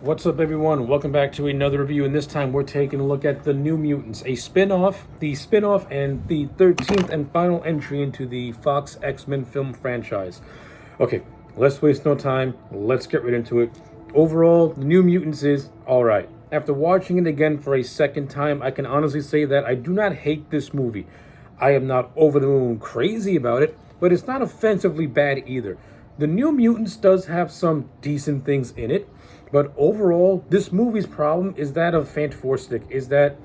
What's up, everyone? Welcome back to another review, and this time we're taking a look at the New Mutants, a spin-off, and the 13th and final entry into the Fox X-Men film franchise. Okay, let's waste no time. Let's get right into it. Overall, the New Mutants is alright. After watching it again for a second time, I can honestly say that I do not hate this movie. I am not over the moon crazy about it, but it's not offensively bad either. The New Mutants does have some decent things in it, but overall, this movie's problem is that of Fantastic, is that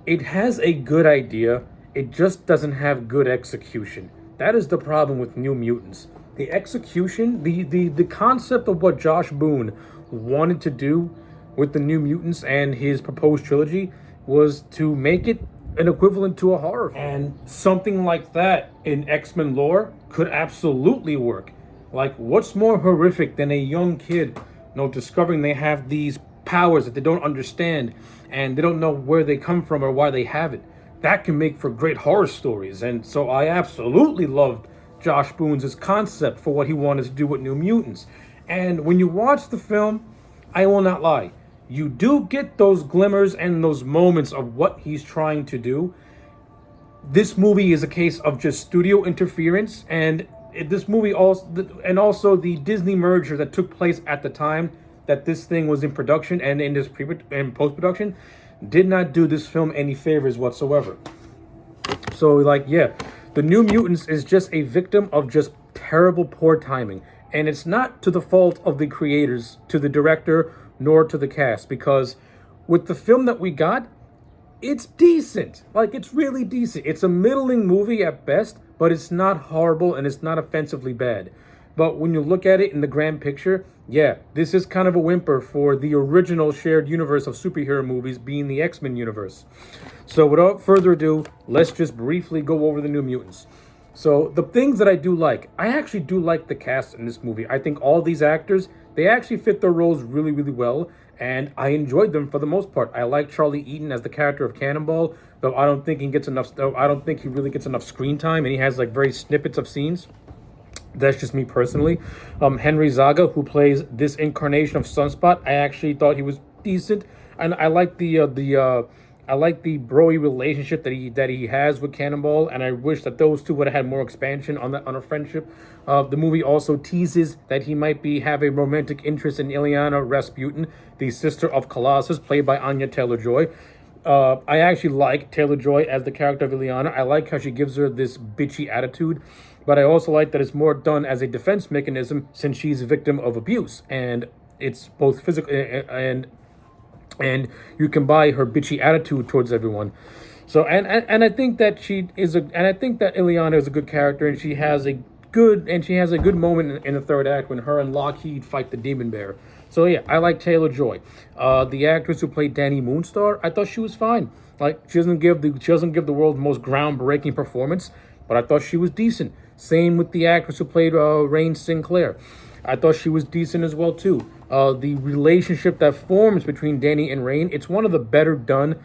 it has a good idea, it just doesn't have good execution. That is the problem with New Mutants. The execution, the concept of what Josh Boone wanted to do with the New Mutants and his proposed trilogy was to make it an equivalent to a horror film. And something like that in X-Men lore could absolutely work. Like, what's more horrific than a young kid, discovering they have these powers that they don't understand and they don't know where they come from or why they have it? That can make for great horror stories. And so I absolutely loved Josh Boone's concept for what he wanted to do with New Mutants. And when you watch the film, I will not lie, you do get those glimmers and those moments of what he's trying to do. This movie is a case of just studio interference, and this movie also the Disney merger that took place at the time that this thing was in production and in this and post production did not do this film any favors whatsoever. So, the New Mutants is just a victim of just terrible poor timing, and it's not to the fault of the creators, to the director, nor to the cast, because with the film that we got, it's decent. Like, it's really decent. It's a middling movie at best, but it's not horrible and it's not offensively bad. But when you look at it in the grand picture, yeah, this is kind of a whimper for the original shared universe of superhero movies being the X-Men universe. So without further ado, let's just briefly go over the New Mutants. So the things that I actually do like the cast in this movie. I think all these actors, they actually fit their roles really, really well, and I enjoyed them for the most part. I like Charlie Eaton as the character of Cannonball, though I don't think he really gets enough screen time, and he has like very snippets of scenes. That's just me personally. Henry Zaga, who plays this incarnation of Sunspot, I actually thought he was decent, and I like the broy relationship that he has with Cannonball, and I wish that those two would have had more expansion on a friendship. The movie also teases that he might have a romantic interest in Ileana Rasputin, the sister of Colossus, played by Anya Taylor-Joy. I actually like Taylor-Joy as the character of Ileana. I like how she gives her this bitchy attitude, but I also like that it's more done as a defense mechanism since she's a victim of abuse, and it's both physical and you can buy her bitchy attitude towards everyone. So and I think that I think that Ileana is a good character, and she has a good moment in the third act when her and Lockheed fight the Demon Bear. So yeah, I like Taylor-Joy. The actress who played Danny Moonstar, I thought she was fine. Like, she doesn't give the world the most groundbreaking performance, but I thought she was decent. Same with the actress who played Rain Sinclair. I thought she was decent as well too. The relationship that forms between Danny and Rain, it's one of the better done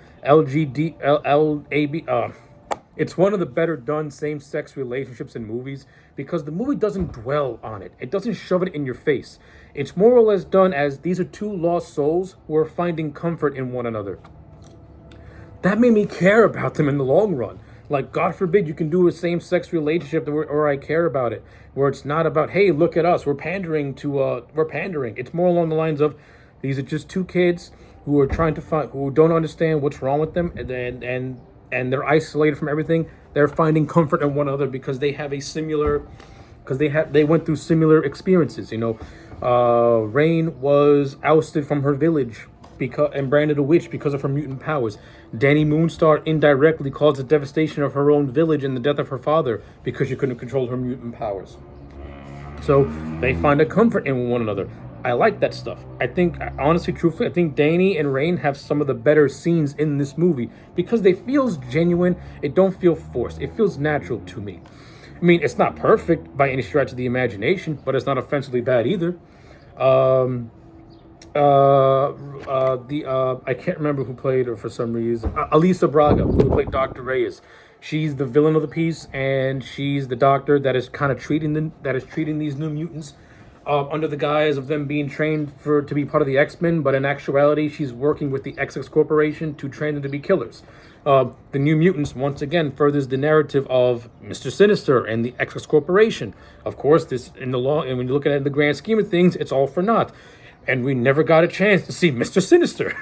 it's one of the better done same-sex relationships in movies, because the movie doesn't dwell on it. It doesn't shove it in your face. It's more or less done as these are two lost souls who are finding comfort in one another. That made me care about them in the long run. Like, God forbid you can do a same-sex relationship where I care about it, where it's not about, hey, look at us, we're pandering. It's more along the lines of, these are just two kids who are who don't understand what's wrong with them, and they're isolated from everything. They're finding comfort in one another because they went through similar experiences. Rain was ousted from her village and branded a witch because of her mutant powers. Danny Moonstar indirectly caused the devastation of her own village and the death of her father because she couldn't control her mutant powers. So they find a comfort in one another. I like that stuff. I think, honestly, truthfully, I think Danny and Rain have some of the better scenes in this movie because they feels genuine. It don't feel forced. It feels natural to me. I mean, it's not perfect by any stretch of the imagination, but it's not offensively bad either. I can't remember who played her for some reason. Elisa Braga, who played Dr. Reyes. She's the villain of the piece, and she's the doctor that is kind of treating these New Mutants. under the guise of them being trained to be part of the X-Men, but in actuality, she's working with the XX Corporation to train them to be killers. The New Mutants, once again, furthers the narrative of Mr. Sinister and the XX Corporation. Of course, this in the law, and when you look at it in the grand scheme of things, it's all for naught. And we never got a chance to see Mr. Sinister.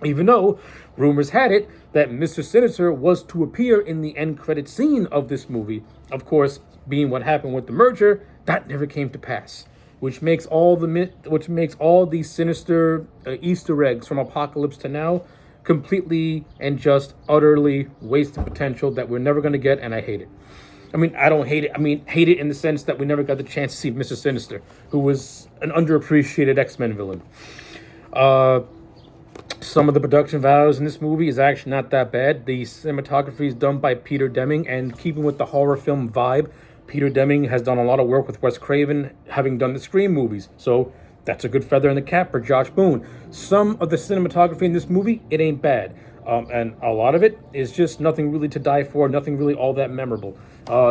Even though rumors had it that Mr. Sinister was to appear in the end credit scene of this movie. Of course, being what happened with the merger, that never came to pass, which makes all the Sinister Easter eggs from Apocalypse to now completely and just utterly wasted potential that we're never going to get, and I hate it. I mean, I don't hate it. I mean, hate it in the sense that we never got the chance to see Mr. Sinister, who was an underappreciated X-Men villain. Some of the production values in this movie is actually not that bad. The cinematography is done by Peter Deming, and keeping with the horror film vibe, Peter Deming has done a lot of work with Wes Craven, having done the Scream movies. So that's a good feather in the cap for Josh Boone. Some of the cinematography in this movie, it ain't bad. And a lot of it is just nothing really to die for, nothing really all that memorable.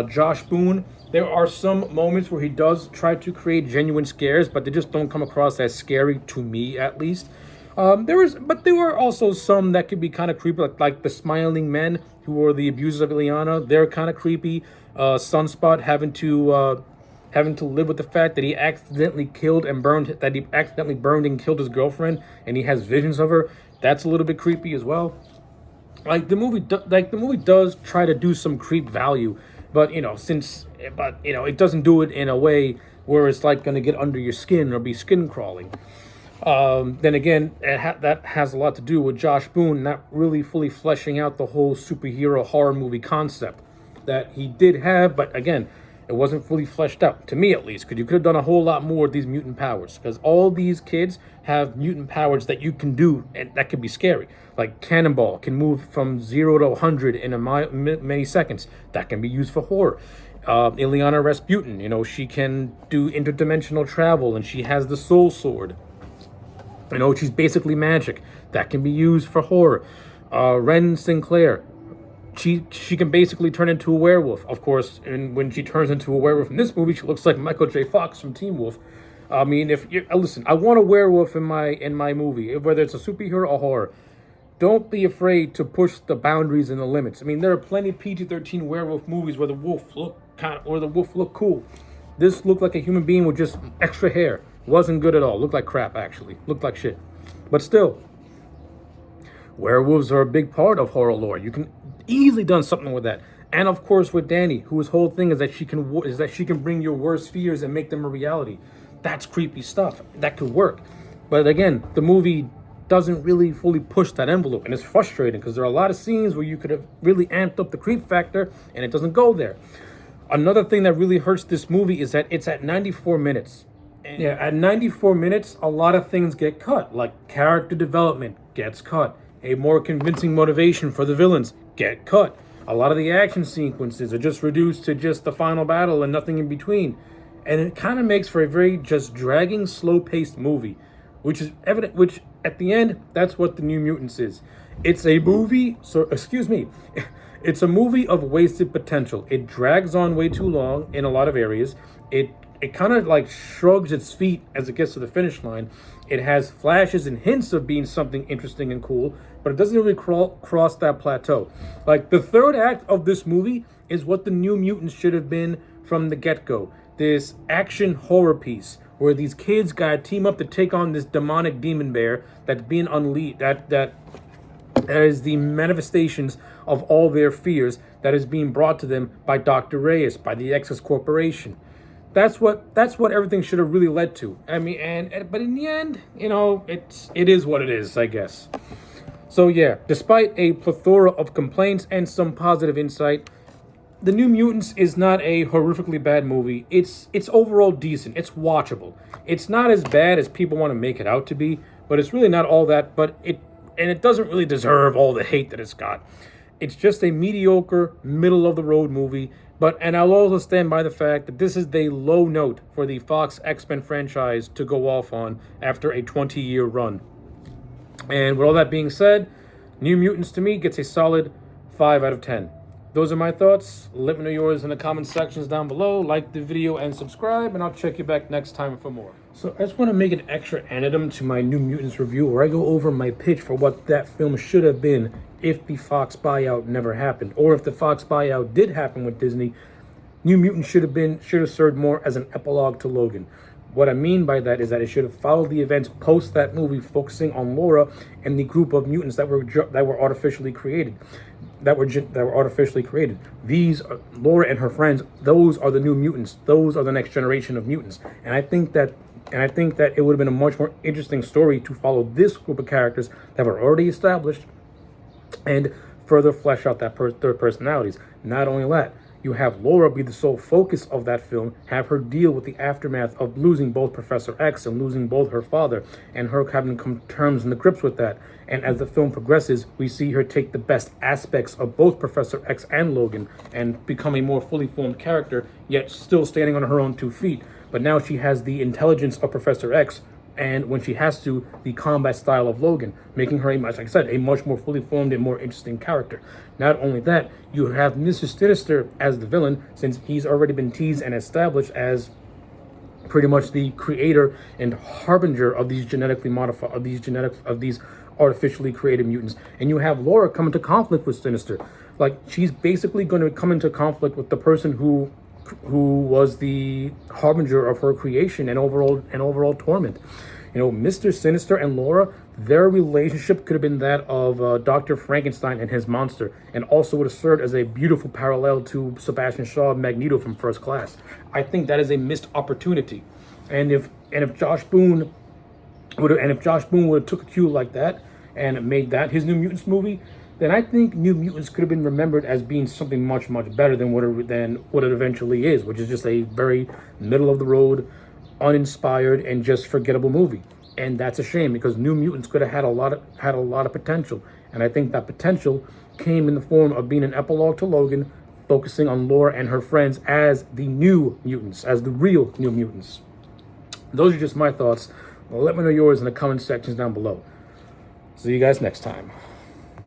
Josh Boone, there are some moments where he does try to create genuine scares, but they just don't come across as scary, to me at least. There were also some that could be kind of creepy, like the smiling men who were the abusers of Ileana. They're kind of creepy. Sunspot having to live with the fact that he accidentally burned and killed his girlfriend, and he has visions of her. That's a little bit creepy as well. The movie does try to do some creep value, but it doesn't do it in a way where it's like going to get under your skin or be skin crawling. Then again, that has a lot to do with Josh Boone not really fully fleshing out the whole superhero horror movie concept that he did have, but again, it wasn't fully fleshed out, to me at least, because you could have done a whole lot more with these mutant powers, because all these kids have mutant powers that you can do, and that can be scary. Like Cannonball can move from 0 to 100 in many seconds. That can be used for horror. Ileana Rasputin, she can do interdimensional travel, and she has the Soul Sword. She's basically magic. That can be used for horror. Ren Sinclair, she can basically turn into a werewolf. Of course, and when she turns into a werewolf in this movie, she looks like Michael J. Fox from Teen Wolf. I mean, listen, I want a werewolf in my movie, whether it's a superhero or horror. Don't be afraid to push the boundaries and the limits. I mean, there are plenty of PG-13 werewolf movies where the wolf looked cool. This looked like a human being with just extra hair. Wasn't good at all. Looked like crap, actually. Looked like shit. But still, werewolves are a big part of horror lore. You can easily done something with that. And of course with Dani, whose whole thing is that she can bring your worst fears and make them a reality. That's creepy stuff. That could work. But again, the movie doesn't really fully push that envelope, and it's frustrating because there are a lot of scenes where you could have really amped up the creep factor, and it doesn't go there. Another thing that really hurts this movie is that it's at 94 minutes. Yeah, at 94 minutes, a lot of things get cut, like character development gets cut. A more convincing motivation for the villains get cut. A lot of the action sequences are just reduced to just the final battle and nothing in between. And it kind of makes for a very just dragging, slow-paced movie, which is evident, which at the end, that's what The New Mutants is. It's a movie, it's a movie of wasted potential. It drags on way too long in a lot of areas. It kind of like shrugs its feet as it gets to the finish line. It has flashes and hints of being something interesting and cool, but it doesn't really cross that plateau. Like, the third act of this movie is what The New Mutants should have been from the get-go. This action horror piece where these kids gotta team up to take on this demonic demon bear that's being unleashed, that is the manifestations of all their fears that is being brought to them by Dr. Reyes, by the XX Corporation. That's what everything should have really led to. I mean, but in the end, it is what it is, I guess. So yeah, despite a plethora of complaints and some positive insight, The New Mutants is not a horrifically bad movie. It's overall decent. It's watchable. It's not as bad as people want to make it out to be, but it's really not all that. But it doesn't really deserve all the hate that it's got. It's just a mediocre, middle-of-the-road movie. And I'll also stand by the fact that this is the low note for the Fox X-Men franchise to go off on after a 20-year run. And with all that being said, New Mutants to me gets a solid 5 out of 10. Those are my thoughts. Let me know yours in the comment sections down below. Like the video and subscribe, and I'll check you back next time for more. So I just want to make an extra addendum to my New Mutants review where I go over my pitch for what that film should have been if the Fox buyout never happened. Or if the Fox buyout did happen with Disney, New Mutants should have served more as an epilogue to Logan. What I mean by that is that it should have followed the events post that movie, focusing on Laura and the group of mutants that were artificially created. That were artificially created. These Laura and her friends. Those are the new mutants. Those are the next generation of mutants. And I think that it would have been a much more interesting story to follow this group of characters that were already established, and further flesh out their personalities. Not only that, you have Laura be the sole focus of that film, have her deal with the aftermath of losing both Professor X and losing both her father, and her having to come to terms and the grips with that. And as the film progresses, we see her take the best aspects of both Professor X and Logan and become a more fully formed character, yet still standing on her own 2 feet. But now she has the intelligence of Professor X, and when she has to, the combat style of Logan, making her, like I said, a much more fully formed and more interesting character. Not only that, you have Mr. Sinister as the villain, since he's already been teased and established as pretty much the creator and harbinger of these these artificially created mutants. And you have Laura come into conflict with Sinister. Like, she's basically going to come into conflict with the person who was the harbinger of her creation and overall torment. You know, Mr. Sinister and Laura, their relationship could have been that of Dr. Frankenstein and his monster, and also would have served as a beautiful parallel to Sebastian Shaw, Magneto from First Class. I think that is a missed opportunity, and if Josh Boone would have took a cue like that and made that his New Mutants movie, then I think New Mutants could have been remembered as being something much, much better than what it eventually is, which is just a very middle-of-the-road, uninspired, and just forgettable movie. And that's a shame, because New Mutants could have had a lot of potential. And I think that potential came in the form of being an epilogue to Logan, focusing on Laura and her friends as the New Mutants, as the real New Mutants. Those are just my thoughts. Well, let me know yours in the comment sections down below. See you guys next time.